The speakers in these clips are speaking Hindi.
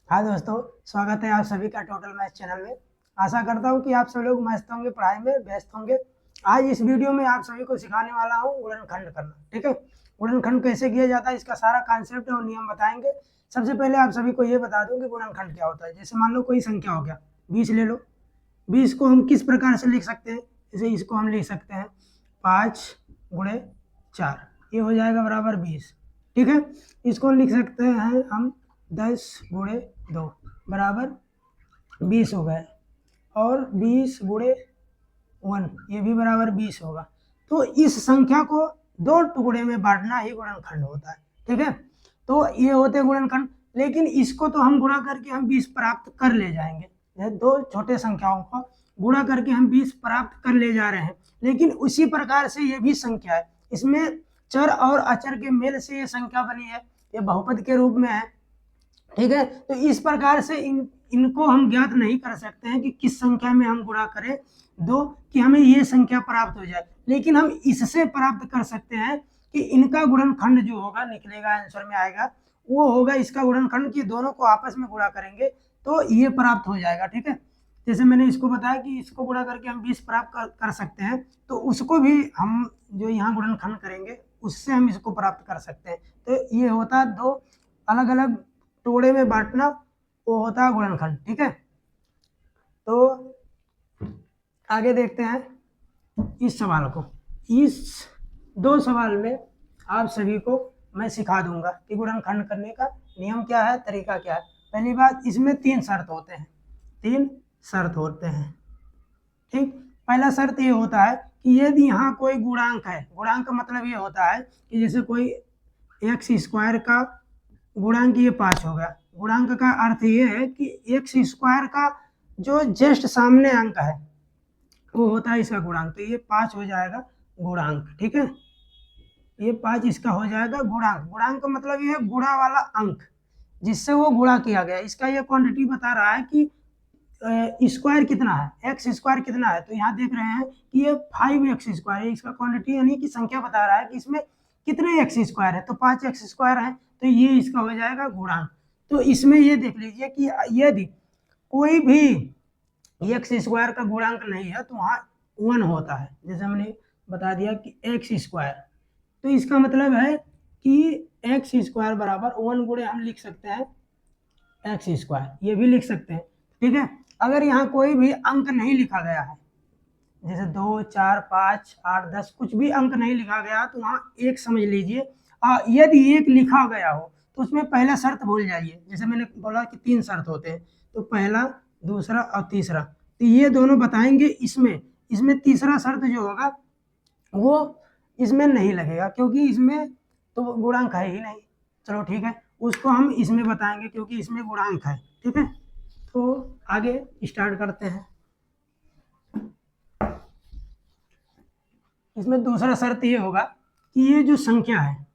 हाँ दोस्तों, स्वागत है आप सभी का टोटल मैथ चैनल में। आशा करता हूँ कि आप सभी लोग मस्त होंगे, पढ़ाई में व्यस्त होंगे। आज इस वीडियो में आप सभी को सिखाने वाला हूँ गुणनखंड करना। ठीक है, गुणनखंड कैसे किया जाता है, इसका सारा कॉन्सेप्ट और नियम बताएंगे। सबसे पहले आप सभी को ये बता दूँ कि गुणनखंड क्या होता है। जैसे मान लो कोई संख्या हो गया 20 ले लो। 20 को हम किस प्रकार से लिख सकते हैं? जैसे इसको हम लिख सकते हैं 5 × 4, ये हो जाएगा बराबर 20। ठीक है, इसको लिख सकते हैं हम 10 × 2 बराबर 20 हो गए, और 20 × 1 ये भी बराबर 20 होगा। तो इस संख्या को दो टुकड़े में बांटना ही गुणनखंड होता है। ठीक है, तो ये होते हैं गुणनखंड। लेकिन इसको तो हम गुणा करके हम 20 प्राप्त कर ले जाएंगे। दो छोटे संख्याओं को गुणा करके हम 20 प्राप्त कर ले जा रहे हैं। लेकिन उसी प्रकार से ये भी संख्या है, इसमें चर और अचर के मेल से ये संख्या बनी है, ये बहुपद के रूप में है। ठीक है, तो इस प्रकार से इनको हम ज्ञात नहीं कर सकते हैं कि किस संख्या में हम गुणा करें दो कि हमें ये संख्या प्राप्त हो जाए। लेकिन हम इससे प्राप्त कर सकते हैं कि इनका गुणनखंड जो होगा निकलेगा, आंसर में आएगा, वो होगा इसका गुणनखंड, कि दोनों को आपस में गुणा करेंगे तो ये प्राप्त हो जाएगा। ठीक है, जैसे मैंने इसको बताया कि इसको गुणा करके हम 20 प्राप्त कर सकते हैं, तो उसको भी हम जो यहाँ गुणनखंड करेंगे उससे हम इसको प्राप्त कर सकते हैं। तो ये होता है दो अलग अलग टुकड़े में बांटना, वो होता है गुणनखंड। ठीक है, तो आगे देखते हैं इस सवाल को। इस दो सवाल में आप सभी को मैं सिखा दूंगा कि गुणनखंड करने का नियम क्या है, तरीका क्या है। पहली बात, इसमें 3 शर्त होते हैं, 3 शर्त होते हैं। ठीक, पहला शर्त ये होता है कि यदि यहाँ कोई गुणांक है, गुणांक का मतलब ये होता है कि जैसे कोई x² का गुणांक ये 5 हो गया। गुणांक का अर्थ ये है कि x² का जो जस्ट सामने अंक है वो होता है इसका गुणांक। तो ये 5 हो जाएगा गुणांक। ठीक है, ये 5 इसका हो जाएगा गुणांक। गुणांक का मतलब ये है गुणा वाला अंक, जिससे वो गुणा किया गया। इसका ये क्वांटिटी बता रहा है कि स्क्वायर कितना है, x² कितना है। तो यहाँ देख रहे हैं कि ये 5x² है, इसका क्वांटिटी यानी कि संख्या बता रहा है कि इसमें कितने x² है। तो 5x² है, तो ये इसका हो जाएगा गुणांक। तो इसमें ये देख लीजिए कि यदि कोई भी x² का गुणांक नहीं है तो वहाँ 1 होता है। जैसे मैंने बता दिया कि x², तो इसका मतलब है कि x² बराबर 1 गुणे हम लिख सकते हैं x², ये भी लिख सकते हैं। ठीक है, अगर यहाँ कोई भी अंक नहीं लिखा गया है, जैसे 2, 4, 5, 8, 10 कुछ भी अंक नहीं लिखा गया तो वहाँ 1 समझ लीजिए। यदि 1 लिखा गया हो तो उसमें पहला शर्त भूल जाइए। जैसे मैंने बोला कि 3 शर्त होते हैं, तो पहला, दूसरा और तीसरा, तो ये दोनों बताएंगे। इसमें तीसरा शर्त जो होगा वो इसमें नहीं लगेगा, क्योंकि इसमें तो गुणांक है ही नहीं। चलो ठीक है, उसको हम इसमें बताएंगे क्योंकि इसमें गुणांक है। ठीक है, तो आगे स्टार्ट करते हैं। इसमें दूसरा शर्त ये होगा कि ये जो संख्या है,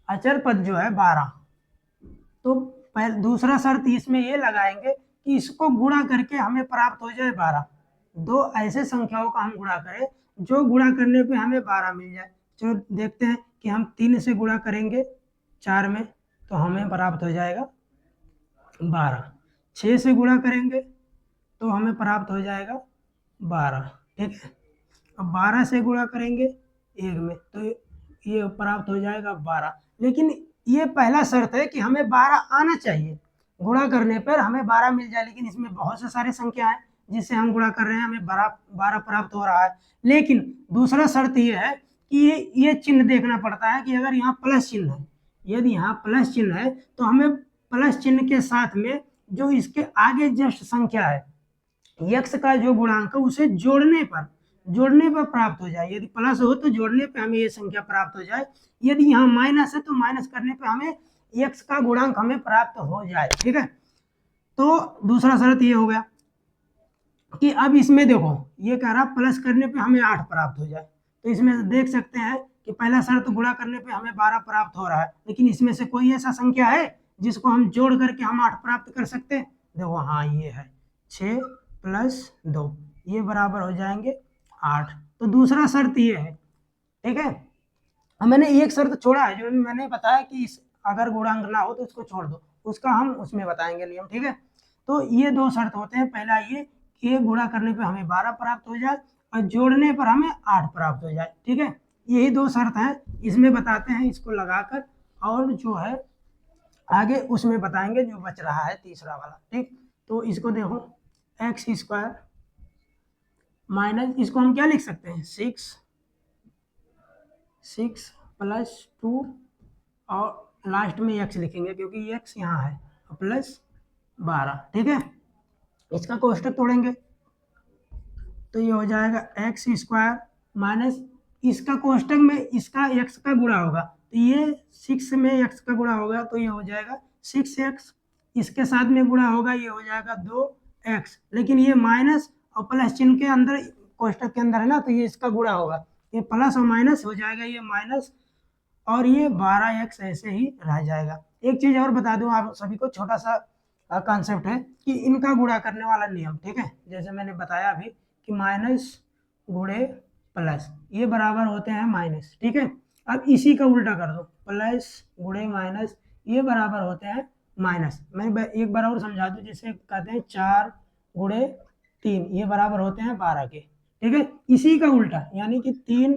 अचर पद जो है 12, तो दूसरा शर्त इसमें ये लगाएंगे कि इसको गुणा करके हमें प्राप्त हो जाए 12। दो ऐसे संख्याओं का हम गुणा करें जो गुणा करने पे हमें 12 मिल जाए। चलो देखते हैं कि हम 3 से गुणा करेंगे 4 में तो हमें प्राप्त हो जाएगा 12। 6 से गुणा करेंगे तो हमें प्राप्त हो जाएगा 12। ठीक है, अब 12 से गुणा करेंगे 1 में तो ये प्राप्त हो जाएगा 12। लेकिन ये पहला शर्त है कि हमें 12 आना चाहिए, गुणा करने पर हमें 12 मिल जाए। लेकिन इसमें बहुत से सारे संख्या है जिससे हम गुणा कर रहे हैं, हमें 12 प्राप्त हो रहा है। लेकिन दूसरा शर्त ये है कि ये चिन्ह देखना पड़ता है कि अगर यहाँ प्लस चिन्ह है, यदि यहाँ प्लस चिन्ह है तो हमें प्लस चिन्ह के साथ में जो इसके आगे जस्ट संख्या है x का जो गुणांक है उसे जोड़ने पर प्राप्त हो जाए। यदि प्लस हो तो जोड़ने पे हमें ये संख्या प्राप्त हो जाए, यदि यहाँ माइनस है तो माइनस करने पे हमें x का गुणांक हमें प्राप्त हो जाए। ठीक है, तो दूसरा शर्त ये हो गया कि अब इसमें देखो ये कह रहा प्लस करने पे हमें 8 प्राप्त हो जाए। तो इसमें देख सकते हैं कि पहला शर्त गुणा करने पे हमें 12 प्राप्त हो रहा है, लेकिन इसमें से कोई ऐसा संख्या है जिसको हम जोड़ करके हम 8 प्राप्त कर सकते हैं? देखो हाँ, ये है 6 + 2, ये बराबर हो जाएंगे 8। तो दूसरा शर्त ये है। ठीक है, अब मैंने एक शर्त छोड़ा है जो मैंने बताया कि अगर गुणांक ना हो तो इसको छोड़ दो। उसका हम उसमें बताएंगे नियम, ठीक है। तो ये दो शर्त होते हैं, पहला ये कि गुणा करने पे हमें 12 प्राप्त हो जाए और जोड़ने पर हमें 8 प्राप्त हो जाए, ठीक है। यही दो शर्त हैं, इसमें बताते हैं इसको लगाकर, और जो है आगे उसमें बताएंगे जो बच रहा है तीसरा वाला, ठीक। तो इसको देखो, एक्स स्क्वायर माइनस, इसको हम क्या लिख सकते हैं, 6 प्लस 2 और लास्ट में एक्स लिखेंगे क्योंकि एक्स यहाँ है, प्लस 12, ठीक है। इसका कोष्टक तोड़ेंगे तो ये हो जाएगा एक्स स्क्वायर माइनस, इसका कोष्टक में इसका एक्स का गुणा होगा, तो ये 6 में एक्स का गुणा होगा तो ये हो जाएगा 6x, इसके साथ में गुणा होगा ये हो जाएगा 2x, लेकिन ये माइनस और प्लस चिन्ह के अंदर कोष्टक के अंदर है ना, तो ये इसका गुणा होगा, ये प्लस और माइनस हो जाएगा, ये माइनस और ये 12x ऐसे ही रह जाएगा। एक चीज और बता दूं आप सभी को, छोटा सा कॉन्सेप्ट है कि इनका गुणा करने वाला नियम, ठीक है। जैसे मैंने बताया अभी कि माइनस गुणे प्लस ये बराबर होते हैं माइनस, ठीक है। अब इसी का उल्टा कर दो, प्लस गुणे माइनस ये बराबर होते हैं माइनस। मैं एक बार और समझा दूं, जैसे कहते हैं 4 गुणे 3 ये बराबर होते हैं 12 के, ठीक है। इसी का उल्टा यानी कि 3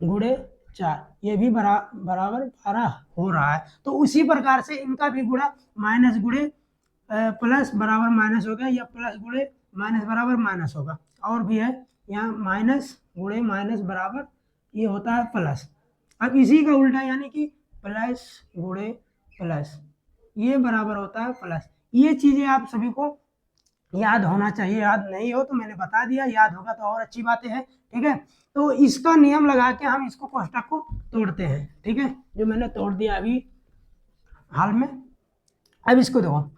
गुणे 4 ये भी बराबर 12 हो रहा है, तो उसी प्रकार से इनका भी गुणा माइनस गुणे प्लस बराबर माइनस होगा, या प्लस गुणे माइनस बराबर माइनस होगा, और भी है यहाँ माइनस गुणे माइनस बराबर ये होता है प्लस। अब इसी का उल्टा यानी कि प्लस गुणे प्लस ये बराबर होता है प्लस। ये चीजें आप सभी को याद होना चाहिए, याद नहीं हो तो मैंने बता दिया, याद होगा तो और अच्छी बातें हैं, ठीक है। तो इसका नियम लगा के हम इसको कोष्टक को तोड़ते हैं, ठीक है, जो मैंने तोड़ दिया अभी हाल में। अब इसको देखो,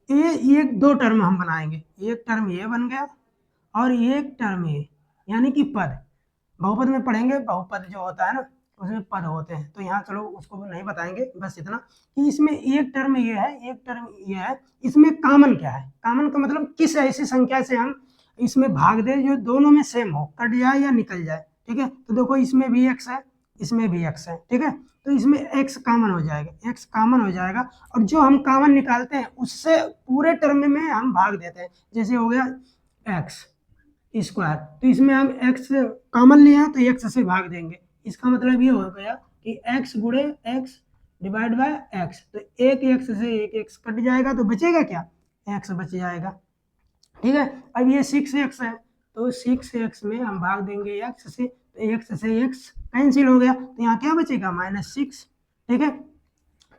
ये दो टर्म हम बनाएंगे, एक टर्म ये बन गया और एक टर्म ये, यानी कि पद। बहुपद में पढ़ेंगे, बहुपद जो होता है ना उसमें पद होते हैं, तो यहाँ चलो उसको नहीं बताएंगे, बस इतना कि इसमें एक टर्म ये है, एक टर्म ये है, इसमें कॉमन क्या है, कॉमन का मतलब किस ऐसी संख्या से हम इसमें भाग दे जो दोनों में सेम हो, कट जाए या निकल जाए, ठीक है। तो देखो इसमें भी x है, इसमें भी x है, ठीक है, तो इसमें x कॉमन हो जाएगा, x कॉमन हो जाएगा, और जो हम कॉमन निकालते हैं उससे पूरे टर्म में हम भाग देते हैं, जैसे हो गया x स्क्वायर, तो इसमें हम x कॉमन लिया तो x से भाग देंगे, इसका मतलब ये हो गया कि x गुणे x डिवाइड बाय x, तो एक x से एक x कट जाएगा तो बचेगा क्या, x बच जाएगा, ठीक है। अब ये 6x है तो 6x में हम भाग देंगे x से, तो x से x कैंसिल हो गया, तो यहाँ क्या बचेगा -6, ठीक है।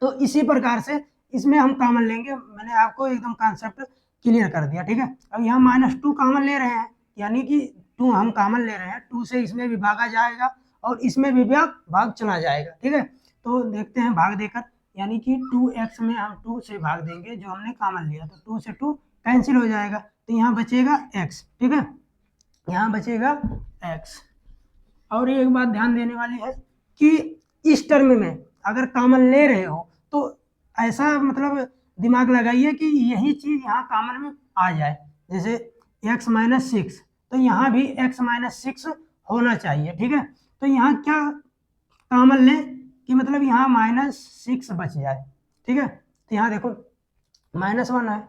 तो इसी प्रकार से इसमें हम कॉमन लेंगे, मैंने आपको एकदम कॉन्सेप्ट क्लियर कर दिया, ठीक है। अब यहाँ -2 कॉमन ले रहे हैं, यानी कि 2 हम कॉमन ले रहे हैं, 2 से इसमें भी भागा जाएगा और इसमें भी भाग चला जाएगा, ठीक है। तो देखते हैं भाग देकर, यानी कि 2x में हम 2 से भाग देंगे जो हमने कॉमन लिया, तो 2 से 2 कैंसिल हो जाएगा, तो यहाँ बचेगा x, ठीक है, यहाँ बचेगा x। और एक बात ध्यान देने वाली है कि इस टर्म में अगर कॉमन ले रहे हो तो ऐसा मतलब दिमाग लगाइए कि यही चीज यहाँ कॉमन में आ जाए, जैसे x माइनस 6, तो यहाँ भी x माइनस 6 होना चाहिए, ठीक है। तो यहाँ क्या कॉमन लें कि मतलब यहाँ -6 बच जाए, ठीक है। तो यहाँ देखो -1 है,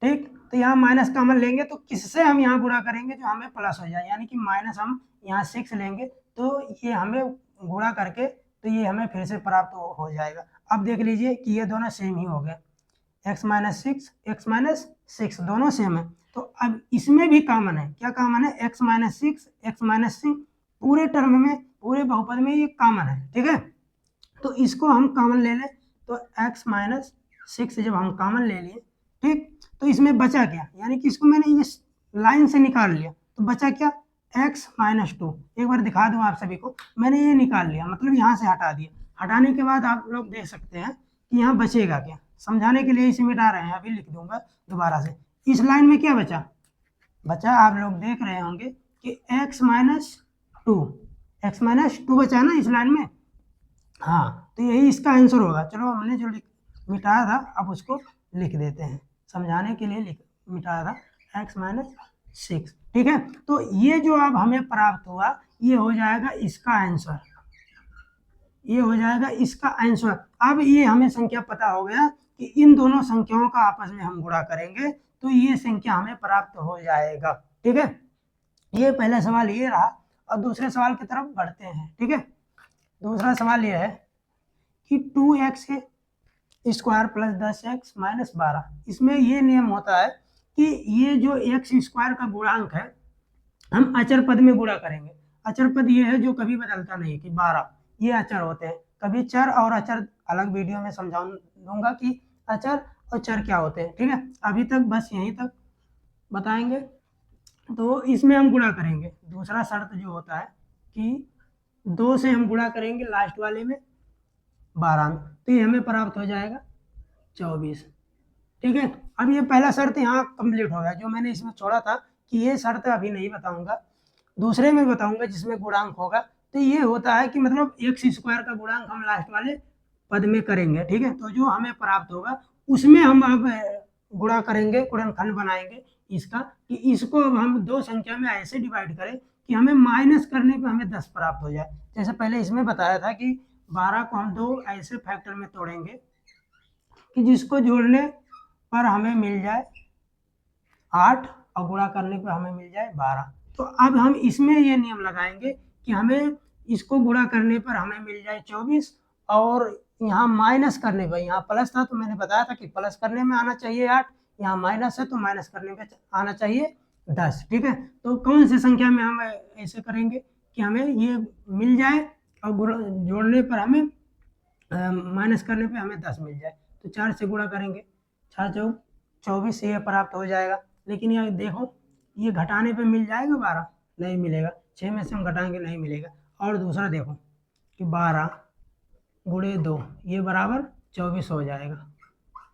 ठीक, तो यहाँ माइनस कॉमन लेंगे तो किससे हम यहाँ गुणा करेंगे जो हमें प्लस हो जाए, यानी कि माइनस हम यहाँ 6 लेंगे तो ये हमें गुणा करके तो ये हमें फिर से प्राप्त हो जाएगा। अब देख लीजिए कि ये दोनों सेम ही हो गए, x माइनस 6 दोनों सेम है, तो अब इसमें भी कॉमन है, क्या कॉमन है, x माइनस 6 पूरे टर्म में पूरे बहुपद में ये कॉमन है, ठीक है। तो इसको हम कॉमन ले लें, तो x माइनस 6 जब हम कॉमन ले लिए, ठीक, तो इसमें बचा क्या, यानी कि इसको मैंने इस लाइन से निकाल लिया, तो बचा क्या x माइनस 2। एक बार दिखा दूं आप सभी को, मैंने ये निकाल लिया, मतलब यहाँ से हटा दिया, हटाने के बाद आप लोग देख सकते हैं कि यहाँ बचेगा क्या, समझाने के लिए इसे मिटा रहे हैं, अभी लिख दूंगा दोबारा से। इस लाइन में क्या बचा, आप लोग देख रहे होंगे कि x माइनस 2 बचा ना इस लाइन में, हाँ, तो यही इसका आंसर होगा। चलो हमने जो मिटाया था अब उसको लिख देते हैं, समझाने के लिए मिटाया था x माइनस 6, ठीक है। तो ये जो अब हमें प्राप्त हुआ ये हो जाएगा इसका आंसर, ये हो जाएगा इसका आंसर। अब ये हमें संख्या पता हो गया कि इन दोनों संख्याओं का आपस में हम गुणा करेंगे तो ये संख्या हमें प्राप्त हो जाएगा। ठीक है, ये पहला सवाल ये रहा। और दूसरे सवाल की तरफ बढ़ते हैं। ठीक है, दूसरा सवाल ये है कि 2x square plus 10x minus 12, इसमें ये नियम होता है कि ये जो एक्स स्क्वायर का गुणांक है हम अचर पद में गुणा करेंगे। अचर पद ये है जो कभी बदलता नहीं कि 12, ये अचर होते हैं। कभी चर और अचर अलग वीडियो में समझा दूंगा कि अचर और चर क्या होते हैं। ठीक है, अभी तक बस यहीं तक बताएंगे। तो इसमें हम गुणा करेंगे। दूसरा शर्त जो होता है कि 2 से हम गुणा करेंगे लास्ट वाले में 12 में, तो ये हमें प्राप्त हो जाएगा 24। ठीक है, अब ये पहला शर्त यहाँ कंप्लीट हो गया। जो मैंने इसमें छोड़ा था कि ये शर्त अभी नहीं बताऊंगा, दूसरे में बताऊंगा जिसमें गुणांक होगा। तो ये होता है कि मतलब एक्स स्क्वायर का गुणांक हम लास्ट वाले पद में करेंगे। ठीक है, तो जो हमें प्राप्त होगा उसमें हम अब गुणा करेंगे, गुणनखंड बनाएंगे इसका, कि इसको अब हम दो संख्या में ऐसे डिवाइड करें कि हमें माइनस करने पे हमें 10 प्राप्त हो जाए। जैसे पहले इसमें बताया था कि 12 को हम दो ऐसे फैक्टर में तोड़ेंगे कि जिसको जोड़ने पर हमें मिल जाए 8 और गुणा करने पर हमें मिल जाए 12। तो अब हम इसमें ये नियम लगाएंगे कि हमें इसको गुणा करने पर हमें मिल जाए 24 और यहाँ माइनस करने पर, यहाँ प्लस था तो मैंने बताया था कि प्लस करने में आना चाहिए 8, यहाँ माइनस है तो माइनस करने में आना चाहिए 10। ठीक है, तो कौन सी संख्या में हम ऐसे करेंगे कि हमें ये मिल जाए और जोड़ने पर हमें माइनस करने पे हमें 10 मिल जाए। तो 4 से गुणा करेंगे, 4 चौक 24 से यह प्राप्त हो जाएगा। लेकिन ये देखो ये घटाने पे मिल जाएगा 12, नहीं मिलेगा। 6 में से हम घटाएंगे नहीं मिलेगा। और दूसरा देखो कि 12 गुणे 2 ये बराबर 24 हो जाएगा।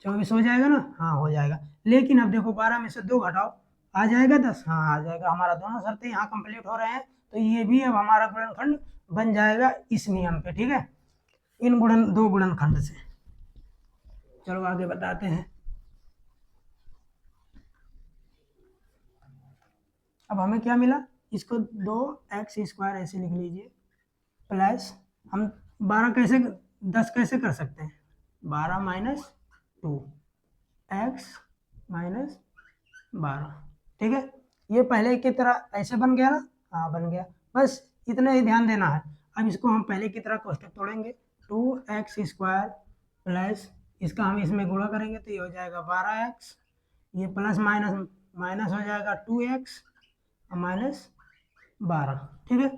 24 हो जाएगा ना, हाँ हो जाएगा। लेकिन अब देखो 12 में से 2 घटाओ, आ जाएगा 10, हाँ आ जाएगा। हमारा दोनों शर्तें यहाँ कंप्लीट हो रहे हैं। तो ये भी अब हमारा गुणनखंड बन जाएगा इस नियम पे। ठीक है, इन दो गुणनखंड से। चलो आगे बताते हैं। अब हमें क्या मिला, इसको 2x स्क्वायर ऐसे लिख लीजिए प्लस हम 12 कैसे 10 कैसे कर सकते हैं, 12 माइनस 2 x माइनस 12। ठीक है, ये पहले की तरह ऐसे बन गया ना, हाँ बन गया। बस इतना ही ध्यान देना है। अब इसको हम पहले की तरह कोष्टक तोड़ेंगे, 2x स्क्वायर प्लस इसका हम इसमें गुणा करेंगे तो ये हो जाएगा 12x, ये प्लस माइनस माइनस हो जाएगा 2x माइनस 12। ठीक है,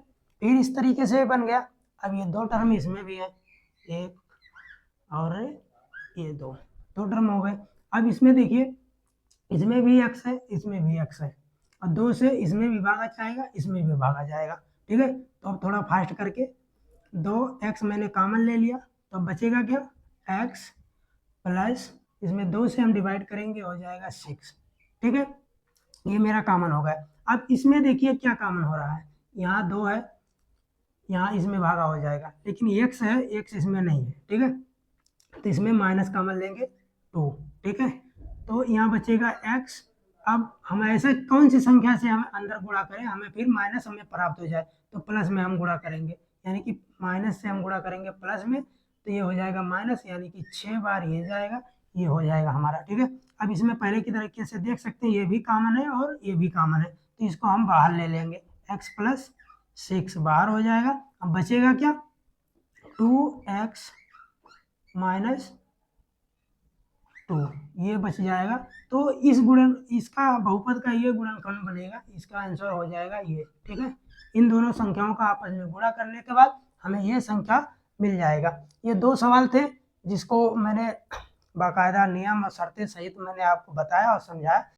फिर इस तरीके से बन गया। अब ये 2 टर्म इसमें भी है, एक और ये दो टर्म हो गए। अब इसमें देखिए इसमें भी x है, इसमें भी x है, और 2 से इसमें भी भागा जाएगा, इसमें भी भागा जाएगा। ठीक है, तो अब थोड़ा फास्ट करके 2x मैंने कॉमन ले लिया, तो बचेगा क्या, x प्लस इसमें 2 से हम डिवाइड करेंगे हो जाएगा 6। ठीक है, ये मेरा कॉमन हो गया। अब इसमें देखिए क्या कॉमन हो रहा है, यहाँ 2 है, यहाँ इसमें भागा हो जाएगा, लेकिन x है, x इसमें नहीं है। ठीक है, तो इसमें माइनस कॉमन लेंगे 2। ठीक है, तो यहाँ बचेगा x। अब हम ऐसे कौन सी संख्या से हम अंदर गुणा करें हमें फिर माइनस हमें प्राप्त हो जाए, तो प्लस में हम गुणा करेंगे, यानी कि माइनस से हम गुणा करेंगे प्लस में, तो ये हो जाएगा माइनस, यानी कि 6 बार ये जाएगा, ये हो जाएगा हमारा। ठीक है, अब इसमें पहले की तरीके से देख सकते हैं ये भी कॉमन है और ये भी कॉमन है, तो इसको हम बाहर ले लेंगे, x प्लस 6 बाहर हो जाएगा। अब बचेगा क्या, 2x माइनस 2 ये बच जाएगा। तो इसका बहुपद का ये गुणनखंड बनेगा, इसका आंसर हो जाएगा ये। ठीक है, इन दोनों संख्याओं का आपस में गुणा करने के बाद हमें ये संख्या मिल जाएगा। ये 2 सवाल थे जिसको मैंने बाकायदा नियम और शर्तें सहित मैंने आपको बताया और समझाया।